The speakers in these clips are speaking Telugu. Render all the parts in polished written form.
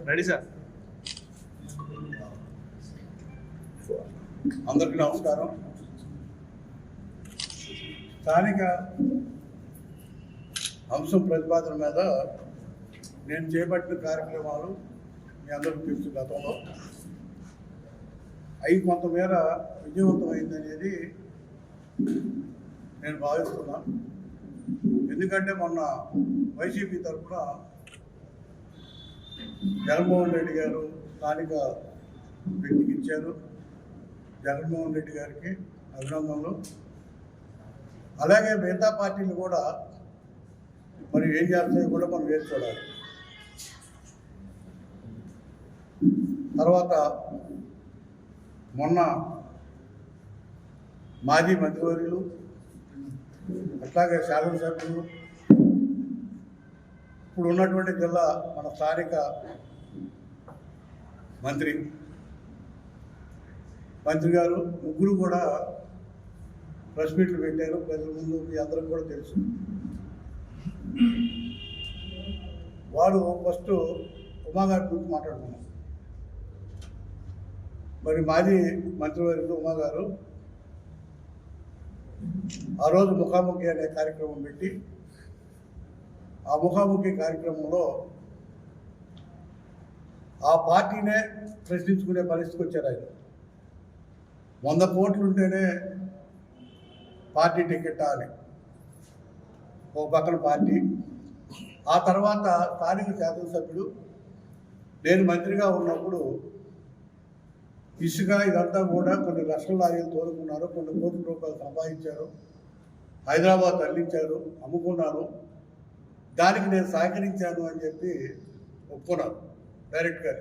Ready sir. అందరికీ నమస్కారం. స్థానిక అంశం ప్రతిపాదన మీద నేను చేపట్టిన కార్యక్రమాలు మీ అందరికీ తెలుసు. గతంలో అవి కొంతమేర విజయవంతమైందనేది నేను భావిస్తున్నాను. ఎందుకంటే మొన్న వైసీపీ తరఫున జగన్మోహన్ రెడ్డి గారు స్థానిక వ్యక్తికి ఇచ్చారు. జగన్మోహన్ రెడ్డి గారికి అభినందనలు. అలాగే మిగతా పార్టీలు కూడా మరి ఏం చేస్తాయో కూడా మనం వేసి చూడాలి. తర్వాత మొన్న మాజీ మంత్రివర్యులు అట్లాగే శాసనసభ్యులు ఇప్పుడు ఉన్నటువంటి జిల్లా మన స్థానిక మంత్రి గారు ముగ్గురు కూడా ప్రెస్ మీట్లు పెట్టారు. ప్రజల ముందు మీ అందరికి కూడా తెలుసు. వారు ఫస్ట్ ఉమాగారి గురించి మాట్లాడుకున్నాం. మరి మాజీ మంత్రివర్యులు ఉమాగారు ఆ రోజు ముఖాముఖి అనే కార్యక్రమం పెట్టి ఆ ముఖాముఖి కార్యక్రమంలో ఆ పార్టీనే ప్రశ్నించుకునే పరిస్థితికి వచ్చారు. ఆయన 100 కోట్లు ఉంటేనే పార్టీ టికెట్ అని ఒక పక్కన పార్టీ. ఆ తర్వాత స్థానిక శాసనసభ్యుడు నేను మంత్రిగా ఉన్నప్పుడు ఇసుక ఇదంతా కూడా కొన్ని లక్షల లారీలు తోలుకున్నారు, కొన్ని కోట్ల రూపాయలు సంపాదించారు, హైదరాబాద్ తరలించారు, అమ్ముకున్నారు, దానికి నేను సహకరించాను అని చెప్పి ఒప్పుకున్నాను డైరెక్ట్గా.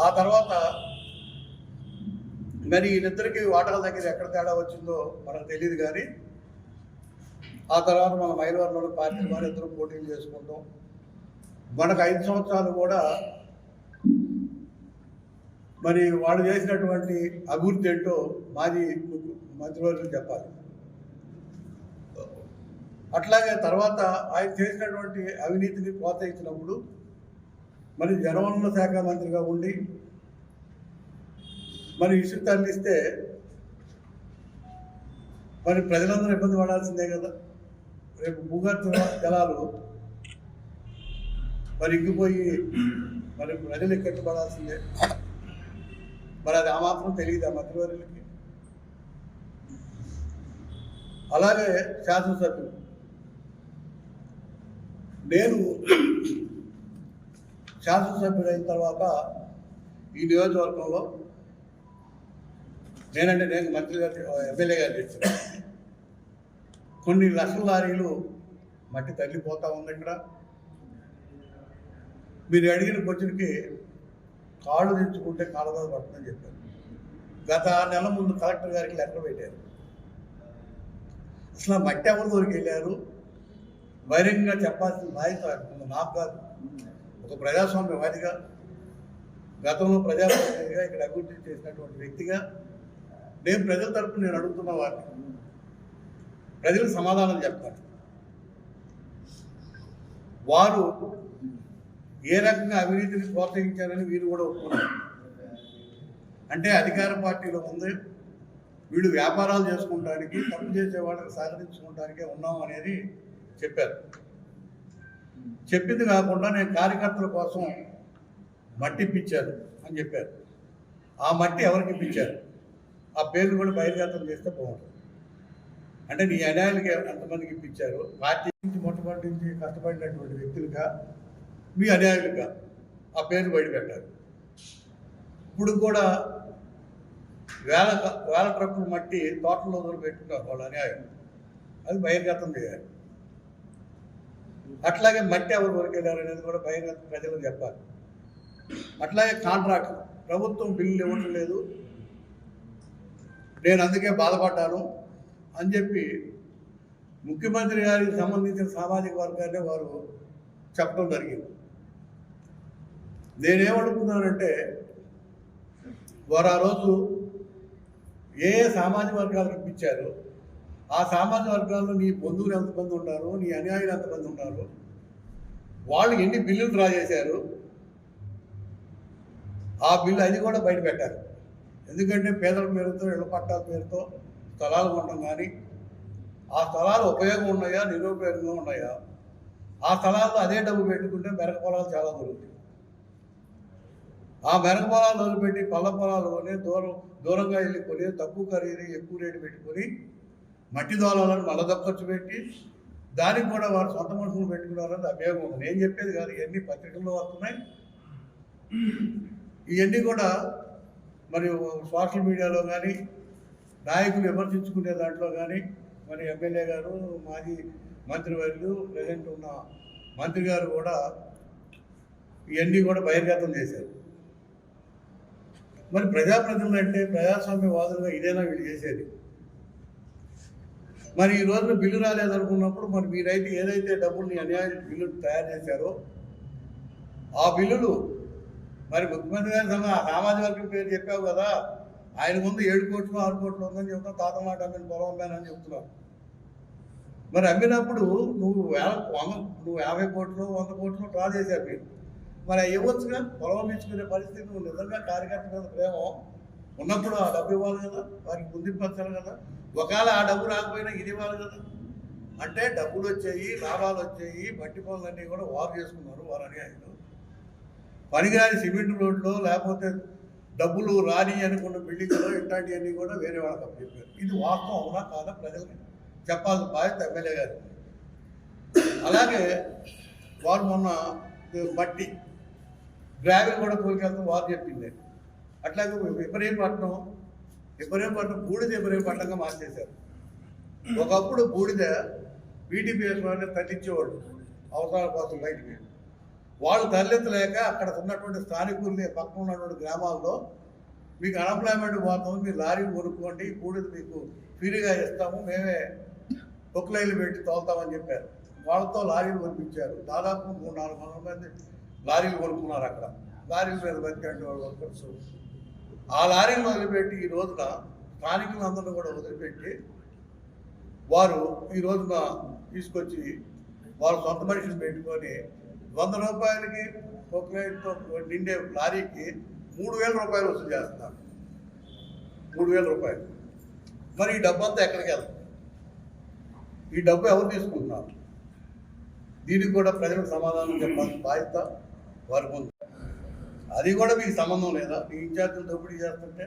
ఆ తర్వాత మరి వీళ్ళిద్దరికీ వాటాల దగ్గర ఎక్కడ తేడా వచ్చిందో మనకు తెలియదు. కానీ ఆ తర్వాత మన మైలవరంలో పార్టీ వారు ఇద్దరు పోటీలు చేసుకుంటాం. మనకు 5 సంవత్సరాలు కూడా మరి వాళ్ళు చేసినటువంటి అభివృద్ధి ఏంటో మాజీ మంత్రివర్యులు చెప్పాలి. అట్లాగే తర్వాత ఆయన చేసినటువంటి అవినీతిని ప్రోత్సహించినప్పుడు మరి జలవనరుల శాఖ మంత్రిగా ఉండి మరి ఇసుక తరలిస్తే మరి ప్రజలందరూ ఇబ్బంది పడాల్సిందే కదా. రేపు భూగర్భ జలాలు మరి ఇంకిపోయి మరి ప్రజలు ఎక్కట్టుపడాల్సిందే. మరి అది ఆ మాత్రం తెలియదు ఆ మంత్రివర్యులకి. అలాగే శాసనసభ్యులు నేను శాసనసభ్యుడైన తర్వాత ఈ నియోజకవర్గంలో నేను మంత్రి గారు ఎమ్మెల్యే గారు చెప్పాను, కొన్ని లక్షల లారీలు మట్టి తల్లిపోతూ ఉంది. ఇక్కడ మీరు అడిగిన క్వశ్చన్కి కాళ్ళు తెచ్చుకుంటే కాళ్ళదాలు పడుతుందని చెప్పారు. గత 6 నెలల ముందు కలెక్టర్ గారికి లెటర్ పెట్టారు. అసలు మట్టి ఎవరి దొరికి వెళ్ళారు బహిరంగంగా చెప్పాల్సిన బాధ్యత నాకు కాదు. ఒక ప్రజాస్వామ్యవాదిగా, గతంలో ప్రజాప్రతినిధిగా, ఇక్కడ అభివృద్ధి చేసినటువంటి వ్యక్తిగా నేను ప్రజల తరపున నేను అడుగుతున్న వారిని ప్రజలకు సమాధానం చెప్తాను. వారు ఏ రకంగా అవినీతిని ప్రోత్సహించారని వీరు కూడా ఒప్పుకున్నారు. అంటే అధికార పార్టీలో ఉంది వీళ్ళు వ్యాపారాలు చేసుకుంటానికి, తప్పు చేసే వాళ్ళకి సహకరించుకోవడానికే ఉన్నాం అనేది చెప్పారు. చెప్పింది కాకుండా నేను కార్యకర్తల కోసం మట్టి ఇప్పించాను అని చెప్పారు. ఆ మట్టి ఎవరికి ఇప్పించారు ఆ పేర్లు కూడా బహిర్గతం చేస్తే బాగుంటుంది. అంటే నీ అన్యాయాలకి ఎంతమందికి ఇప్పించారు, పార్టీ నుంచి మొట్టమొదటి నుంచి కష్టపడినటువంటి వ్యక్తులుగా మీ అన్యాయులుగా ఆ పేర్లు బయటపెట్టారు. ఇప్పుడు కూడా వేల ట్రక్కులు మట్టి తోటలో పెట్టుకున్నారు వాళ్ళ అన్యాయం, అది బహిర్గతం చేయాలి. అట్లాగే మట్టి ఎవరు దొరికేదారు అనేది కూడా బహిర్గతం ప్రజలకు చెప్పాలి. అట్లాగే కాంట్రాక్ట్ ప్రభుత్వం బిల్లులు ఇవ్వడం లేదు, నేను అందుకే బాధపడ్డాను అని చెప్పి ముఖ్యమంత్రి గారికి సంబంధించిన సామాజిక వర్గాన్ని వారు చెప్పడం జరిగింది. నేనేమడుగుతున్నానంటే వారు ఆ రోజు ఏ సామాజిక వర్గాలకు ఇప్పించారు, ఆ సామాజిక వర్గాల్లో నీ బంధువులు ఎంతమంది ఉన్నారు, నీ అన్యాయులు ఎంతమంది ఉన్నారు, వాళ్ళు ఎన్ని బిల్లులు డ్రా చేశారు, ఆ బిల్లు అది కూడా బయట పెట్టారు. ఎందుకంటే పేదల పేరుతో ఇళ్ల పట్టాల పేరుతో స్థలాలు కొనడం కానీ, ఆ స్థలాలు ఉపయోగం ఉన్నాయా నిరుపయోగంగా ఉన్నాయా, ఆ స్థలాల్లో అదే డబ్బు పెట్టుకుంటే మెరక పొలాలు చాలా దొరుకుతాయి. ఆ మెరక పొలాలు వదిలిపెట్టి పళ్ళ పొలాలు కొని దూరంగా వెళ్ళి కొని తక్కువ ఖరీదు ఎక్కువ రేటు పెట్టుకొని మట్టి దోలాలను మళ్ళా ఖర్చు పెట్టి దానికి కూడా వారు సొంత మనుషులు పెట్టుకున్నారని అభియోగం ఉంది. నేను చెప్పేది కాదు, ఇవన్నీ పత్రికల్లో వస్తున్నాయి. ఇవన్నీ కూడా మరి సోషల్ మీడియాలో కానీ నాయకులు విమర్శించుకునే దాంట్లో కానీ మరి ఎమ్మెల్యే గారు, మాజీ మంత్రివర్యులు, ప్రజెంట్ ఉన్న మంత్రి గారు కూడా ఇవన్నీ కూడా బహిర్గతం చేశారు. మరి ప్రజాప్రతినిధులు అంటే ప్రజాస్వామ్యవాదులుగా ఇదేనా వీళ్ళు చేసేది? మరి ఈ రోజున బిల్లు రాలేదనుకున్నప్పుడు మరి మీరైతే ఏదైతే డబ్బుల్ని అన్యాయం బిల్లులు తయారు చేశారో ఆ బిల్లులు మరి ముఖ్యమంత్రి గారి సామాజిక వర్గం పేరు చెప్పావు కదా, ఆయన ముందు 7 కోట్లు 6 కోట్లు ఉందని చెప్తావు, తాత మాట అమ్మిన పొలం అమ్మానని చెప్తున్నావు. మరి అమ్మినప్పుడు నువ్వు 50 కోట్లు 100 కోట్లు డ్రా చేశారు మీరు, మరి అవి ఇవ్వచ్చుగా. పొలం ఇచ్చుకునే పరిస్థితి నువ్వు నిజంగా కార్యకర్త మీద ప్రేమ ఉన్నప్పుడు ఆ డబ్బు ఇవ్వాలి కదా, వారికి పొందించాలి కదా. ఒకవేళ ఆ డబ్బు రాకపోయినా ఇది ఇవ్వాలి కదా. అంటే డబ్బులు వచ్చాయి, లాభాలు వచ్చాయి, మట్టి పనులన్నీ కూడా వారు చేసుకున్నారు వారు అన్యాయులు. పనికిరాని సిమెంట్ రోడ్లో లేకపోతే డబ్బులు రాని అనుకున్న బిల్డింగ్లో ఇట్లాంటివన్నీ కూడా వేరే వాళ్ళకి చెప్పారు. ఇది వాస్తవం అవునా కాదా ప్రజలకి చెప్పాల్సిన బాధ్యత ఎమ్మెల్యే గారు. అలాగే వారు మొన్న మట్టి గ్రావెల్ కూడా తోలికెళ్తాం వారు చెప్పింది. అట్లాగే ఇబ్రహీంపట్నం బూడిద ఇబ్రహీంపట్నంగా మార్చేశారు. ఒకప్పుడు బూడిద బీటీపీఎస్ వాళ్ళని తరలించేవాళ్ళు అవసరాల కోసం బయటికి. వాళ్ళు తరలించలేక అక్కడ ఉన్నటువంటి స్థానికుల్ని పక్కన ఉన్నటువంటి గ్రామాల్లో మీకు అన్ఎంప్లాయ్మెంట్ పోతాము, మీరు లారీ కొనుక్కోండి, బూడిద మీకు ఫ్రీగా ఇస్తాము, మేమే తొక్కులైలు పెట్టి తోలుతామని చెప్పారు. వాళ్ళతో లారీలు కొనిపించారు. దాదాపు 300-400 మంది లారీలు కొనుక్కున్నారు. అక్కడ లారీల మీద బతికేంటి వాళ్ళు వర్కర్స్. ఆ లారీలు వదిలిపెట్టి ఈ రోజున స్థానికులందరూ కూడా వదిలిపెట్టి వారు ఈ రోజున తీసుకొచ్చి వారు సొంత మనిషిని పెట్టుకొని 100 రూపాయలకి తొక్కులైతో నిండే లారీకి 3,000 రూపాయలు వసూలు చేస్తున్నారు. 3,000 రూపాయలు. మరి ఈ డబ్బు అంతా ఎక్కడికి వెళ్తుంది? ఈ డబ్బు ఎవరు తీసుకుంటున్నారు? దీనికి కూడా ప్రజలకు సమాధానం చెప్పాల్సిన బాధ్యత వారికి ఉంది. అది కూడా మీకు సంబంధం లేదా? మీ ఇన్ఛార్జీలు దోపిడీ చేస్తుంటే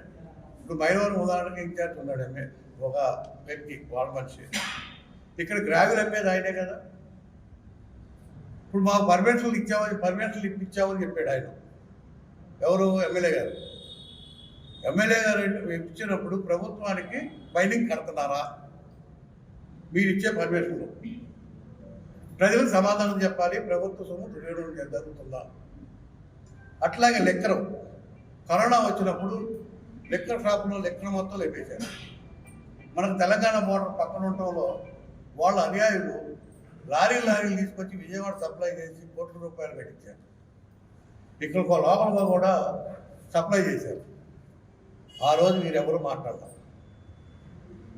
ఇప్పుడు మైలవరం ఉదాహరణకి ఇన్ఛార్జ్ ఉన్నాడు ఒక వ్యక్తి, వాళ్ళ మనిషి. ఇక్కడ గ్రావెల్ అమ్మేది ఆయనే కదా. ఇప్పుడు మాకు పర్మిషన్లు ఇప్పించామని చెప్పాడు ఆయన. ఎవరు? ఎమ్మెల్యే గారు. ఎమ్మెల్యే గారు ఇప్పించినప్పుడు ప్రభుత్వానికి బైండింగ్ కడుతున్నారా? మీరు ఇచ్చే పర్మిషన్లు ప్రజలకు సమాధానం చెప్పాలి. ప్రభుత్వ సొమ్ము దుర్వినియోగం జరుగుతుందా? అట్లాగే లెక్కరం కరోనా వచ్చినప్పుడు లెక్కర్ షాపులో లెక్కర మొత్తం లేపేశారు. మనకు తెలంగాణ బోర్డర్ పక్కన ఉండటంలో వాళ్ళ అన్యాయులు లారీలు తీసుకొచ్చి విజయవాడ సప్లై చేసి కోట్ల రూపాయలు కట్టించారు. ఇక్కడ లోపల కూడా సప్లై చేశారు. ఆ రోజు మీరు ఎవరు మాట్లాడతారు?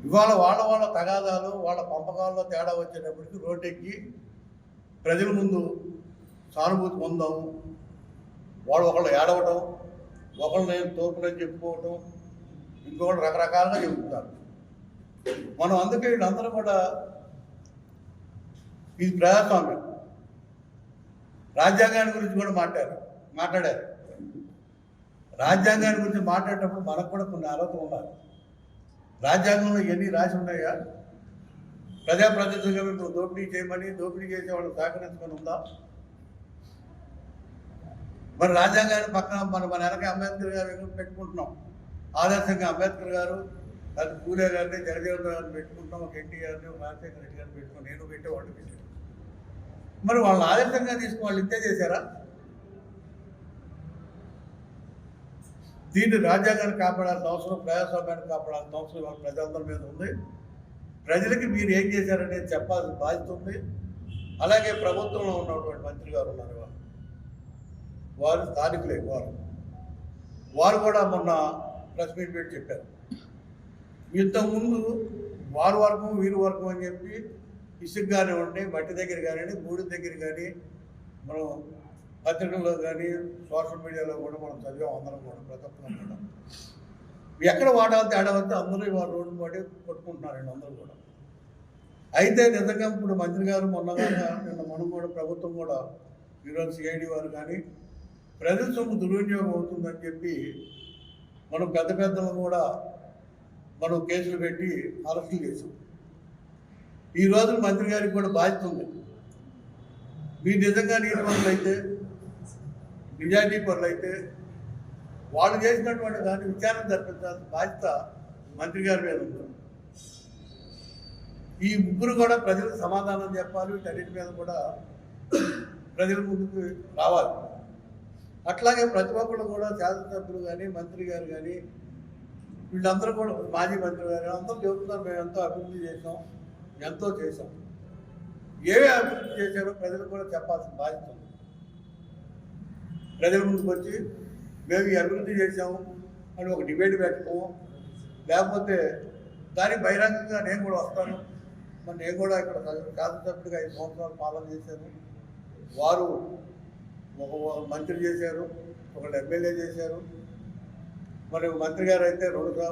ఇవాళ వాళ్ళ తగాదాలు వాళ్ళ పంపకాల్లో తేడా వచ్చేటప్పటికి రోడ్డెక్కి ప్రజల ముందు సానుభూతి పొందాము, వాళ్ళు ఒకళ్ళు ఏడవటం, ఒకళ్ళు నేను తోపునని చెప్పుకోవటం, ఇంకొకళ్ళు రకరకాలుగా చెబుతున్నారు. మనం అందుకే వీళ్ళందరూ కూడా ఇది ప్రజాస్వామ్యం. రాజ్యాంగాన్ని గురించి కూడా మాట్లాడారు. రాజ్యాంగాన్ని గురించి మాట్లాడేటప్పుడు మనకు కూడా కొన్ని అర్హతలు ఉండాలి. రాజ్యాంగంలో ఇవన్నీ రాసి ఉన్నాయా? ప్రజాప్రతినిధులుగా మేము దోపిడీ చేయమని, దోపిడీ చేసే వాళ్ళు సహకరించమని ఉందా? మరి రాజ్యాంగాన్ని పక్కన మన వెనక అంబేద్కర్ గారు పెట్టుకుంటున్నాం. ఆదర్శంగా అంబేద్కర్ గారు, అది పూలే గారిని, జగదేవ్ గారిని పెట్టుకుంటాం, ఒక ఎన్టీఆర్ని, ఒక రాజశేఖర రెడ్డి గారిని పెట్టుకుని నేను పెట్టేవాళ్ళు పెట్టాను. మరి వాళ్ళని ఆదర్శంగా తీసుకుని వాళ్ళు ఇంతే చేశారా? దీన్ని రాజ్యాంగాన్ని కాపాడాల్సిన అవసరం, ప్రజాస్వామ్యాన్ని కాపాడాల్సిన అవసరం వాళ్ళ ప్రజలందరి మీద ఉంది. ప్రజలకి మీరు ఏం చేశారనేది చెప్పాల్సిన బాధ్యత ఉంది. అలాగే ప్రభుత్వంలో ఉన్నటువంటి మంత్రి గారు ఉన్నారు, వారు స్థానికులే. వారు కూడా మొన్న ప్రెస్ మీట్ పెట్టి చెప్పారు, ఇంతకుముందు వారు వర్గం వీరు వర్గం అని చెప్పి ఇసుక కానివ్వండి, మట్టి దగ్గర కానివ్వండి, బూడి దగ్గర కానీ మనం పత్రికల్లో కానీ సోషల్ మీడియాలో కూడా మనం చదివాం అందరం కూడా, ప్రతి ఒక్కరం కూడా. ఎక్కడ వాటాలు తేడా వస్తే అందరూ ఇవాళ రోడ్డు పడి కొట్టుకుంటున్నారండి అందరూ కూడా. అయితే నిజంగా ఇప్పుడు మంత్రి గారు నిన్న మనం కూడా ప్రభుత్వం కూడా ఈరోజు సిఐడి వారు కానీ ప్రజల సొమ్ము దుర్వినియోగం అవుతుందని చెప్పి మనం పెద్దలు కూడా మనం కేసులు పెట్టి అరెస్టులు చేసాం. ఈ రోజు మంత్రి గారికి కూడా బాధ్యత ఉంది. మీరు నిజంగా నీతి పనులు అయితే, నిజాయితీ పనులు అయితే వాళ్ళు చేసినటువంటి దాన్ని విచారణ జరిపించాల్సిన బాధ్యత మంత్రి గారి మీద ఉంది. ఈ ముగ్గురు కూడా ప్రజలకు సమాధానం చెప్పాలి, వీటన్నిటి మీద కూడా ప్రజల ముందుకు రావాలి. అట్లాగే ప్రతి ఒక్కరు కూడా శాసనసభ్యులు కానీ మంత్రి గారు కానీ వీళ్ళందరూ కూడా, మాజీ మంత్రి గారు అందరూ చెబుతున్నారు మేము ఎంతో అభివృద్ధి చేసాం, ఎంతో చేసాం. ఏవే అభివృద్ధి చేశారో ప్రజలకు కూడా చెప్పాల్సిన బాధ్యత ఉంది. ప్రజల ముందుకు వచ్చి మేము ఈ అభివృద్ధి చేసాము అని ఒక డిబేట్ పెట్టుకోము, లేకపోతే దానికి బహిరంగంగా నేను కూడా వస్తాను, మరి నేను కూడా ఇక్కడ శాసనసభ్యుడిగా 5 సంవత్సరాలు పాలన చేశాను, వారు ఒక మంత్రి చేశారు, ఒకళ్ళు ఎమ్మెల్యే చేశారు, మరి మంత్రి గారు అయితే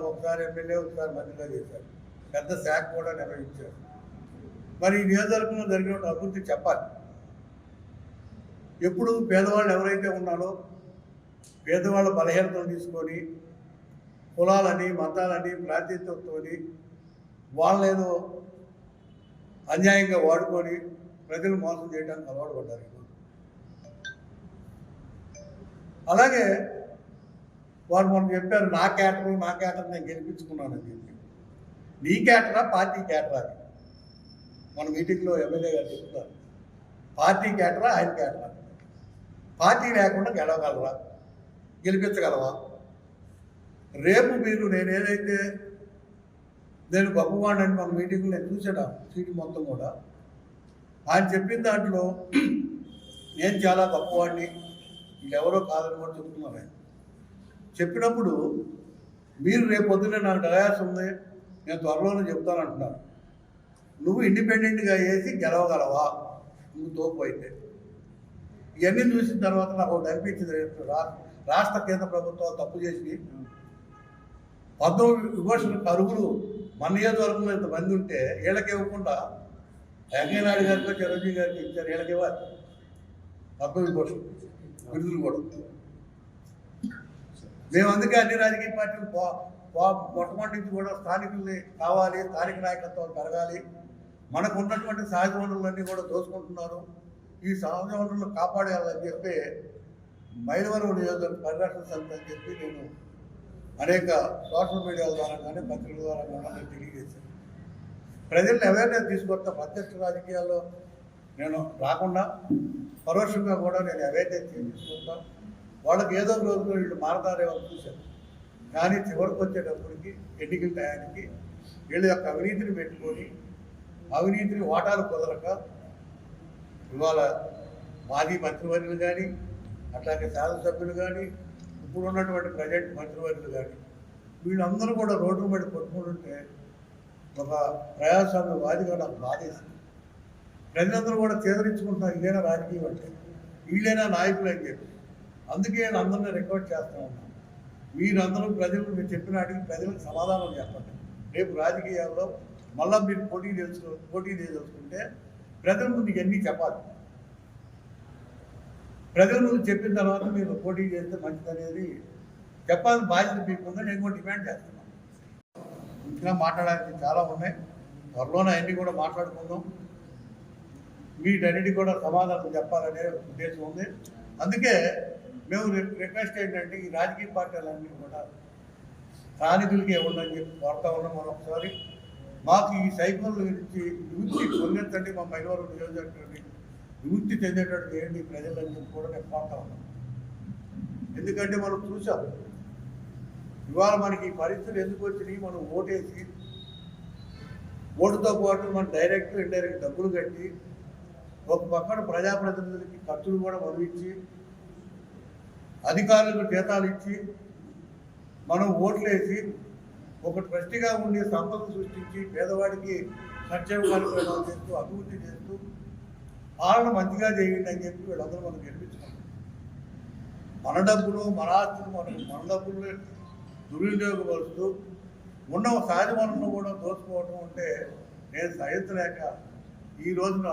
ఒకసారి ఎమ్మెల్యే ఒకసారి మంత్రిగా చేశారు, పెద్ద శాఖ కూడా నిర్వహించారు. మరి ఈ నియోజకవర్గంలో జరిగిన అభివృద్ధి చెప్పాలి. ఎప్పుడు పేదవాళ్ళు ఎవరైతే ఉన్నారో పేదవాళ్ళ బలహీనతను తీసుకొని కులాలని మతాలని ప్రాతినిధ్యంతో వాళ్ళేదో అన్యాయంగా వాడుకొని ప్రజలు మోసం చేయడానికి అలవాటు పడ్డారు. అలాగే వారు మనం చెప్పారు నా క్యాటర్ నేను గెలిపించుకున్నానని చెప్పి. నీ క్యాటరా పార్టీ క్యాటరా? మన మీటింగ్లో ఎమ్మెల్యే గారు చెప్తున్నారు, పార్టీ క్యాటరా ఆయన క్యాటరా? పార్టీ లేకుండా గెలవగలరా, గెలిపించగలవా? రేపు మీరు నేను గొప్పవాడిని మన మీటింగ్లో నేను చూసాను సీటు మొత్తం కూడా. ఆయన చెప్పిన దాంట్లో నేను చాలా గొప్పవాడిని, వీళ్ళెవరో కాదని కూడా చెప్తున్నారు. ఆయన చెప్పినప్పుడు మీరు రేపు పొద్దున్నే నాకు డయాస్ ఉంది, నేను త్వరలోనే చెప్తానంటున్నారు. నువ్వు ఇండిపెండెంట్గా వేసి గెలవగలవా? నువ్వు తోపు అయితే. ఇవన్నీ చూసిన తర్వాత నాకు ఒకటి అనిపించింది, రాష్ట్ర కేంద్ర ప్రభుత్వాలు తప్పు చేసి 19 విమర్శలకు అరుగులు మన నియోజకవర్గంలో ఇంతమంది ఉంటే వీళ్ళకి ఇవ్వకుండా వెంకయ్యనాయుడు గారితో చిరంజీవి గారికి ఇచ్చారు, వీళ్ళకి ఇవ్వాలి 19 విమర్శలు బిరుదులు కూడా. మేము అందుకే అన్ని రాజకీయ పార్టీలు మొట్టమొదటి నుంచి కూడా స్థానికుల్ని కావాలి, స్థానిక నాయకత్వం పెరగాలి, మనకు ఉన్నటువంటి సహజ వనరులన్నీ కూడా దోచుకుంటున్నారు, ఈ సహజ వనరులను కాపాడేయాలని చెప్పి మైలవరం నియోజకవర్గ పరిరక్షణ సమితి అని చెప్పి నేను అనేక సోషల్ మీడియా ద్వారా కానీ పత్రికల ద్వారా కానీ నేను తెలియజేశాను. ప్రజల్ని అవేర్నెస్ తీసుకొస్తా. ప్రత్యక్ష రాజకీయాల్లో నేను రాకుండా పరోక్షంగా కూడా నేను అవేర్నెస్ తీసుకుంటా. వాళ్ళకి ఏదో ఒక రోజులో వీళ్ళు మారతారేమో చూశాను. కానీ చివరికి వచ్చేటప్పటికి ఎన్నికల టయానికి వీళ్ళ యొక్క అవినీతిని పెట్టుకొని అవినీతిని వాటాలు కుదరక ఇవాళ మాజీ మంత్రివర్యులు కానీ అట్లాగే శాసనసభ్యులు కానీ ఇప్పుడు ఉన్నటువంటి ప్రజెంట్ మంత్రివర్యులు కానీ వీళ్ళందరూ కూడా రోడ్డు మీద కొట్టుకుంటుంటే ఒక ప్రజాస్వామ్యవాదిగా నాకు బాధేసింది. ప్రజలందరూ కూడా చేదరించుకుంటున్నారు, ఇదేనా రాజకీయం అంటే, వీళ్ళైనా నాయకులు అని చెప్పి. అందుకే నేను అందరినీ రిక్వెస్ట్ చేస్తూ ఉన్నాను, మీరందరూ ప్రజలకు మీరు చెప్పిన వాటికి ప్రజలకు సమాధానం చెప్పండి. రేపు రాజకీయాల్లో మళ్ళీ మీరు పోటీ తెలుసుకుంటే ప్రజల ముందు ఇవన్నీ చెప్పాలి. ప్రజల ముందు చెప్పిన తర్వాత మీరు పోటీ చేస్తే మంచిదనేది చెప్పాల్సిన బాధ్యత మీకు ఉందని నేను కూడా డిమాండ్ చేస్తున్నాను. ఇంకా మాట్లాడడానికి చాలా ఉన్నాయి, త్వరలోనే అన్నీ కూడా మాట్లాడుకుందాం. వీటన్నిటికీ కూడా సమాధానం చెప్పాలనే ఉద్దేశం ఉంది. అందుకే మేము రిక్వెస్ట్ ఏంటంటే ఈ రాజకీయ పార్టీలన్నీ కూడా స్థానికులకి ఇవ్వండి చెప్పి కోరుతా ఉన్నాం. మనం ఒకసారి మాకు ఈ సైకిల్ గురించి విముక్తి పొందించండి, మా మైలవరం నియోజకవర్గాన్ని విముక్తి చెందేటట్టు చేయండి ప్రజలని చెప్పి కూడా నేను కోరుతా ఉన్నాం. ఎందుకంటే మనం చూసాం ఇవాళ మనకి ఈ పరిస్థితులు ఎందుకు వచ్చినాయి. మనం ఓటేసి ఓటుతో పాటు మనం డైరెక్ట్ ఇండైరెక్ట్ డబ్బులు కట్టి ఒక పక్కన ప్రజాప్రతినిధులకి ఖర్చులు కూడా పంపించి అధికారులకు జీతాలు ఇచ్చి మనం ఓట్లేసి ఒక ట్రస్టీగా ఉండి సంపద సృష్టించి పేదవాడికి సంక్షేమ కార్యక్రమాలు చేస్తూ అభివృద్ధి చేస్తూ పాలన మంచిగా చేయండి అని చెప్పి వీళ్ళందరూ మనం గెలిపించుకుంటాం. మన డబ్బులు మన ఆస్తులు మన డబ్బులు దుర్వినియోగపరుస్తూ ఉన్న సహజ వనరులను కూడా దోచుకోవడం అంటే నేను సహించలేక ఈ రోజున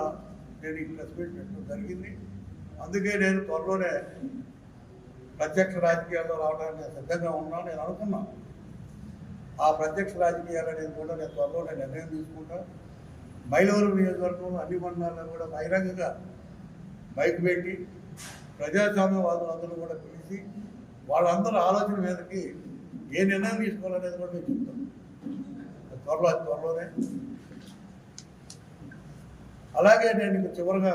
నేను ఈ ప్రెస్ మీట్ పెట్టడం జరిగింది. అందుకే నేను త్వరలోనే ప్రత్యక్ష రాజకీయాల్లో రావడానికి నేను సిద్ధంగా ఉన్నాను. నేను అనుకున్నాను ఆ ప్రత్యక్ష రాజకీయాలు అనేది కూడా నేను త్వరలోనే నిర్ణయం తీసుకుంటాను. మైలవరం నియోజకవర్గంలో అన్ని మండలాల్లో కూడా బహిరంగంగా బైక్ పెట్టి ప్రజాస్వామ్యవాదులందరూ కూడా పిలిచి వాళ్ళందరూ ఆలోచన మీదకి ఏ నిర్ణయం తీసుకోవాలనేది కూడా నేను చెప్తాను త్వరలోనే. అలాగే నేను ఇంక చివరిగా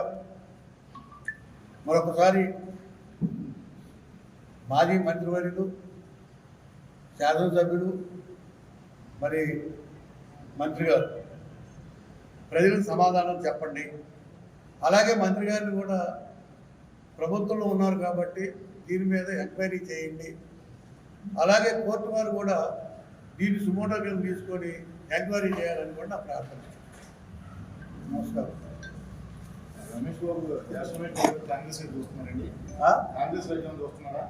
మరొకసారి మాజీ మంత్రివర్యులు, శాసనసభ్యులు, మరి మంత్రి గారు ప్రజలకు సమాధానం చెప్పండి. అలాగే మంత్రి గారిని కూడా ప్రభుత్వంలో ఉన్నారు కాబట్టి దీని మీద ఎంక్వైరీ చేయండి. అలాగే కోర్టు వారు కూడా దీన్ని సుమోటోగా తీసుకొని ఎంక్వైరీ చేయాలని కూడా నా ప్రార్థన. నమస్కారం. రమేష్ బాబు కాంగ్రెస్ చూస్తున్నారండి. కాంగ్రెస్ వైద్యం చూస్తున్నారా?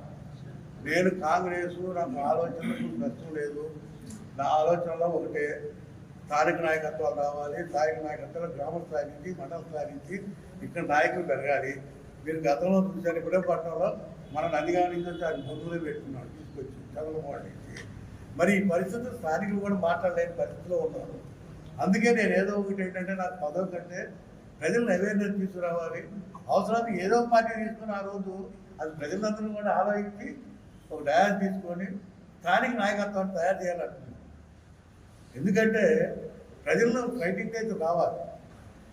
నేను కాంగ్రెస్ నాకు ఆలోచనలకు నష్టం లేదు. నా ఆలోచనలో ఒకటే, స్థానిక నాయకత్వాలు రావాలి. స్థానిక నాయకత్వాలు గ్రామ స్థాయి నుంచి మండల స్థాయి నుంచి ఇక్కడ నాయకులు పెరగాలి. మీరు గతంలో చూశారు, ఇబ్రహీంపట్నంలో మన నందిగామ నుంచి వచ్చి ఆయన పొద్దునే పెట్టుకున్నాడు తీసుకొచ్చి చంద్రబాబు నుంచి. మరి ఈ పరిస్థితులు స్థానికులు కూడా మాట్లాడలేని పరిస్థితిలో ఉన్నారు. అందుకే నేను ఏదో ఒకటి ఏంటంటే నాకు పదవి కంటే ప్రజలను అవేర్నెస్ తీసుకురావాలి. అవసరానికి ఏదో పార్టీ తీసుకుని ఆ రోజు అది ప్రజలందరూ కూడా ఆలోచించి ఒక డయాస్ తీసుకొని స్థానిక నాయకత్వాన్ని తయారు చేయాలంటున్నాను. ఎందుకంటే ప్రజల్లో ఫైటింగ్ అయితే రావాలి.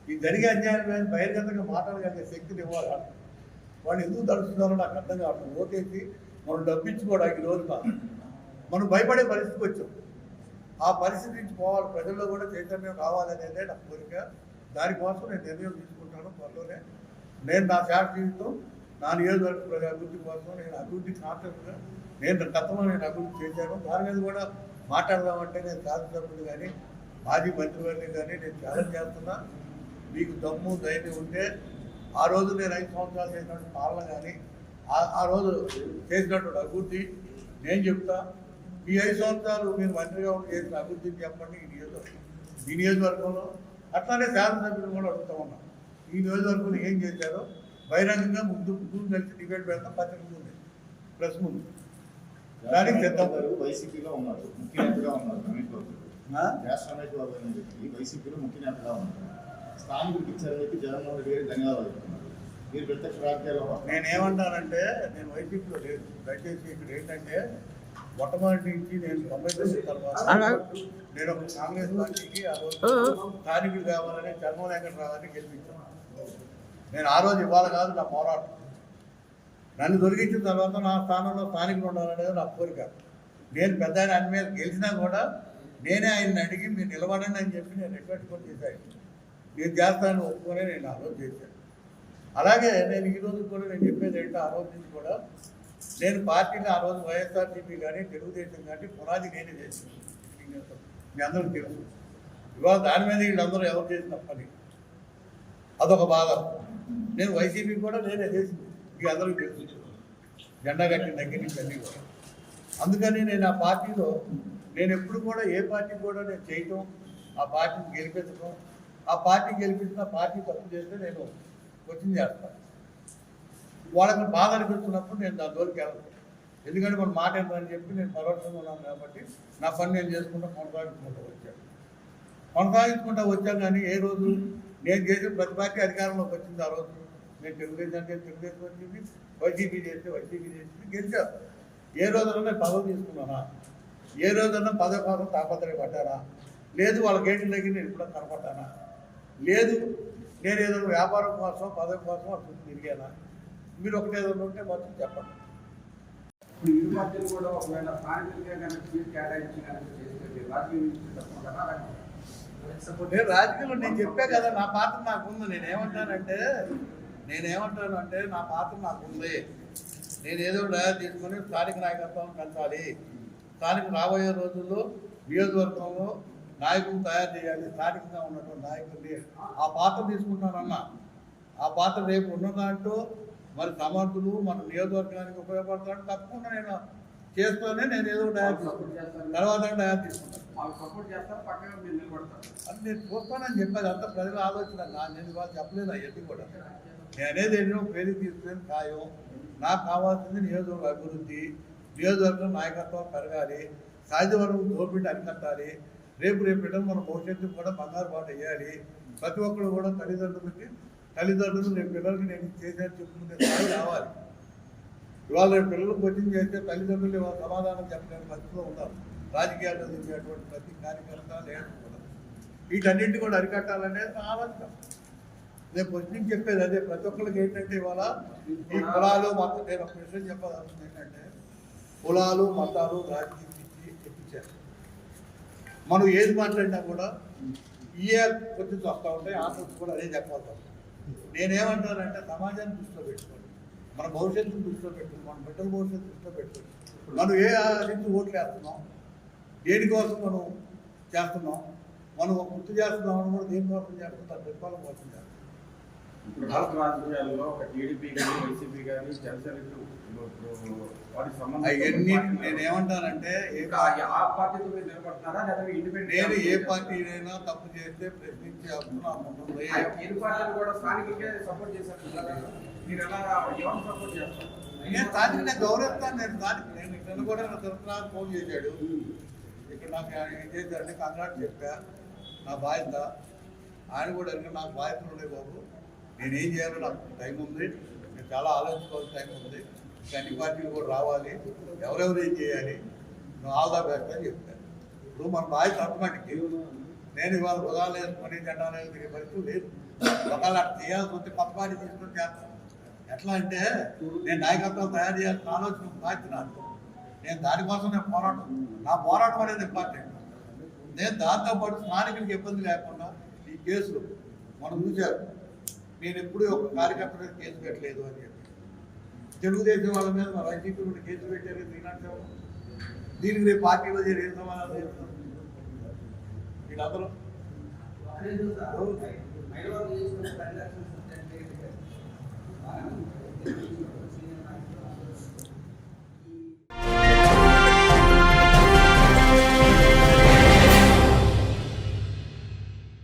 ఈ జరిగే అన్యాయం మీద బహిర్గతంగా మాట్లాడగలిగే శక్తిని ఇవ్వాలి. వాళ్ళు ఎందుకు తడుస్తున్నారో నాకు అర్థం కావట్లేదు. ఓటేసి మనం డబ్బించుకోవడానికి రోజు కాదు, మనం భయపడే పరిస్థితికి వచ్చాం. ఆ పరిస్థితి నుంచి పోవాలి, ప్రజల్లో కూడా చైతన్యం రావాలనేదే నా కోరిక. దానికోసం నేను నిర్ణయం తీసుకుంటాను త్వరలోనే. నేను నా శాఖ జీవితం నా నియోజకవర్గ ప్రజల అభివృద్ధి కోసం నేను అభివృద్ధి కాన్సెప్ట్గా నేను గతంలో నేను అభివృద్ధి చేశాను. దాని మీద కూడా మాట్లాడదామంటే నేను శాసనసభ్యులు కానీ మాజీ మంత్రివర్గం కానీ నేను ఛాలెంజ్ చేస్తున్నా. మీకు దమ్ము ధైర్యం ఉంటే ఆ రోజు నేను 5 సంవత్సరాలు చేసినటువంటి పాలన కానీ ఆ రోజు చేసినటువంటి అభివృద్ధి నేను చెప్తా. ఈ 5 సంవత్సరాలు మీరు మంత్రిగా ఉండి చేసిన అభివృద్ధిని చెప్పండి ఈ నియోజకవర్గంలో. అట్లానే శాసనసభ్యులు కూడా అడుగుతూ ఉన్నాం, ఈ నియోజకవర్గంలో ఏం చేశారో బహిరంగంగా ముందు కలిసి డిబేట్ పెడతాం. పత్రిక ముందు ప్రెస్ ముందు దానికి సిద్ధం. వైసీపీలో ఉన్నారు, ముఖ్య నేతగా ఉన్నారు. రమేష్ బాబు రమేష్ బాబు అని చెప్పి వైసీపీలో ముఖ్య నేతగా ఉన్నారు. స్థానికులకు ఇచ్చారని చెప్పి జగన్మోహన్ రెడ్డి గారికి ధన్యవాదాలు చెప్తున్నారు. మీరు ప్రత్యక్ష రాజకీయాల్లో నేనేమంటానంటే నేను వైసీపీలో లేదు. దయచేసి ఇక్కడ ఏంటంటే మొట్టమొదటి నుంచి నేను 99 తర్వాత నేను ఒక కాంగ్రెస్ పార్టీకి ఆ రోజు స్థానికులు కావాలని జగన్మోహన్ రావాలని గెలిపించాను. నేను ఆ రోజు ఇవాళ కాదు నా పోరాటం. నన్ను తొలగించిన తర్వాత నా స్థానంలో స్థానికులు ఉండాలనేది నా కోరిక. నేను పెద్ద ఆయన మీద గెలిచినా కూడా నేనే ఆయన్ని అడిగి మీరు నిలబడండి అని చెప్పి నేను రిక్వెస్ట్ కూడా చేశాను. నేను చేస్తాను ఒప్పుకొని నేను ఆ రోజు చేశాను. అలాగే నేను ఈ రోజు కూడా నేను చెప్పేది ఏంటో ఆ రోజు నుంచి కూడా నేను పార్టీని ఆ రోజు వైఎస్ఆర్సీపీ కానీ తెలుగుదేశం కానీ పునాది నేనే చేశాను. మీ అందరూ తెలుసు. ఇవాళ దాని మీద వీళ్ళందరూ ఎవరు చేసిన పని అదొక బాధ. నేను వైసీపీ కూడా నేనే చేసింది, మీ అందరికీ తెలుసు. జెండా కట్టిన దగ్గర నుంచి అన్నీ కూడా. అందుకని నేను ఆ పార్టీలో నేను ఎప్పుడు కూడా ఏ పార్టీ కూడా నేను చేయటం, ఆ పార్టీని గెలిపించడం, ఆ పార్టీ గెలిపించిన పార్టీ తప్పు చేస్తే నేను క్వశ్చన్ చేస్తాను. వాళ్ళకి బాధ అనిపిస్తున్నప్పుడు నేను దాని జోలికి వెళ్ళను. ఎందుకంటే మన మాట ఏంటని చెప్పి నేను పరోక్షంగా ఉన్నాను కాబట్టి నా పని నేను చేసుకుంటూ కొనసాగించుకుంటూ వచ్చాను. కానీ ఏ రోజు నేను చేసిన ప్రతి పార్టీ అధికారంలోకి వచ్చింది. ఆ రోజు నేను తెలుగుదేశం అంటే తెలుగుదేశం వచ్చింది, వైసీపీ చేస్తే వైసీపీ చేసింది, గెలిచా. ఏ రోజున నేను పదవి తీసుకున్నానా? ఏ రోజున పదవి కోసం తాపత్రయపడ్డానా? లేదు. వాళ్ళ గేట్ల దగ్గర నేను ఇప్పుడు కనపడ్డానా? లేదు. నేను ఏదైనా వ్యాపారం కోసం పదవి కోసం అప్పుడు తిరిగానా? మీరు ఒకటి ఏదైనా ఉంటే మొత్తం చెప్పండి. ఇప్పుడు ఇరు పార్టీలు కూడా ఒకవేళ స్థానికంగా కనుక సీట్ కేటాయించి కనుక చేస్తే రాజకీయ నేను రాజకీయంలో నేను చెప్పా కదా, నా పాత్ర నాకుంది. నేనేమంటానంటే నా పాత్ర నాకుంది. నేను ఏదో డయా తీసుకొని స్థానిక నాయకత్వం పెంచాలి. స్థానిక రాబోయే రోజుల్లో నియోజకవర్గంలో నాయకులు తయారు చేయాలి. స్థానికంగా ఉన్నటువంటి నాయకుల్ని ఆ పాత్ర తీసుకుంటానన్నా. ఆ పాత్ర రేపు ఉన్న దాంట్లో మరి సమర్థులు మన నియోజకవర్గానికి ఉపయోగపడతాడు తప్పకుండా నేను చేస్తూనే నేను ఏదో డయా తర్వాత డయా తీసుకుంటాను. వాళ్ళు సపోర్ట్ చేస్తారు, పక్కగా మీరు నిలబడతారు. అది నేను చూస్తానని చెప్పేది అంత ప్రజల ఆలోచన. నేను ఇవాళ చెప్పలేదు అవన్నీ కూడా. నేను అనేది ఎన్నో పేరు తీసుకుని ఖాయం. నాకు కావాల్సింది నియోజకవర్గ అభివృద్ధి, నియోజకవర్గం నాయకత్వం పెరగాలి, సహజ వనరులు దోపిడీ అరికట్టాలి. రేపు బిడ్డలు మన భవిష్యత్తుకు కూడా బంగారు బాట వేయాలి. ప్రతి ఒక్కరు కూడా తల్లిదండ్రులు రేపు పిల్లలకి నేను చేసేది చెప్పుకునే స్థాయి రావాలి. ఇవాళ రేపు పిల్లలు కోచింగ్ చేస్తే తల్లిదండ్రులు ఇవాళ సమాధానం చెప్పలేని పరిస్థితిలో ఉన్నారు. రాజకీయాల్లో దిగేటువంటి ప్రతి కార్యకర్త లేదు కూడా. వీటన్నింటి కూడా అరికట్టాలనేది నా ఆలోచన. నేను క్వశ్చనింగ్ చెప్పేది అదే. ప్రతి ఒక్కరికి ఏంటంటే ఇవాళ ఈ కులాలు మతం, నేను ఒక విషయం చెప్పాల్సింది ఏంటంటే కులాలు మతాలు రాజకీయం ఎక్కించారు. మనం ఏది మాట్లాడినా కూడా ఏ క్వశ్చన్స్ వస్తూ ఉంటాయి, ఆన్సర్స్ కూడా అదే చెప్పాలి. నేనేమంటానంటే సమాజాన్ని దృష్టిలో పెట్టుకోండి, మన భవిష్యత్తును దృష్టిలో పెట్టుకోండి, మన బిడ్డల భవిష్యత్తు దృష్టిలో పెట్టుకోండి. మనం ఏ ఆలోచించి ఓట్లు వేస్తున్నాం, దేనికోసం మనం చేస్తున్నాం, మనం గుర్తు చేస్తున్నాం అని కూడా దేనికోసం చేస్తున్నాం, ప్రతిఫలం కోసం చేస్తున్నాం. ఇప్పుడు రాష్ట్ర రాజకీయాల్లో ఒక టీడీపీ కానీ వైసీపీ కానీ జనసేన వాటికి సంబంధం అవన్నీ నేను ఏమంటానంటే ఆ పార్టీతో మీరు నిలబడుతున్నారా లేదా ఇండిపెండెంట్? నేను ఏ పార్టీనైనా తప్పు చేస్తే ప్రశ్నించే హక్కు నాకు ఉంటుంది. ఇరు పార్టీలు కూడా స్థానికులకే సపోర్ట్ చేశారు కదా, మీరు ఎలా ఎవరు సపోర్ట్ చేస్తారు? నేను స్థానిక నేను గౌరవిస్తాను. నేను ఇక్కడ కూడా నా తరఫున ఫోన్ చేశాడు. ఇక్కడ నాకు ఏం చేశాడంటే కంగ్రాట్ చెప్పా, నా బాధ్యత. ఆయన కూడా అడిగిన నాకు బాధ్యతలు ఉన్నాయి బాబు, నేనేం చేయాలో నాకు టైం ఉంది, నేను చాలా ఆలోచించుకోవాల్సిన టైం ఉంది, అన్ని పార్టీలు కూడా రావాలి, ఎవరెవరు ఏం చేయాలి, నువ్వు ఆల్ ద బెస్ట్ అని చెప్తాను. ఇప్పుడు మన బాధ్యత ఆటోమేటిక్. నేను ఇవాళ బుధాలు వేసుకొని జెండాలు వేసుకునే పరిస్థితి లేదు. ఒకవేళ అట్లా చేయాల్సి వస్తే కొత్త పార్టీ తీసుకొని చేస్తాను. ఎట్లా అంటే నేను నాయకత్వం తయారు చేయాల్సిన ఆలోచన బాధ్యత నాకు. నేను దానికోసం నేను పోరాటం, నా పోరాటం అనేది ఇంపార్టెంట్. నేను దాంతోపాటు స్థానికులకు ఇబ్బంది లేకుండా ఈ కేసులు మనం చూశారు. నేను ఎప్పుడూ ఒక కార్యకర్త మీద కేసు పెట్టలేదు అని చెప్పి తెలుగుదేశం వాళ్ళ మీద మన వైసీపీ కూడా కేసులు పెట్టారు. దీనికి రేపు పార్టీలో చేరి ఏం సమాధానం చేస్తారు వీళ్ళందరూ?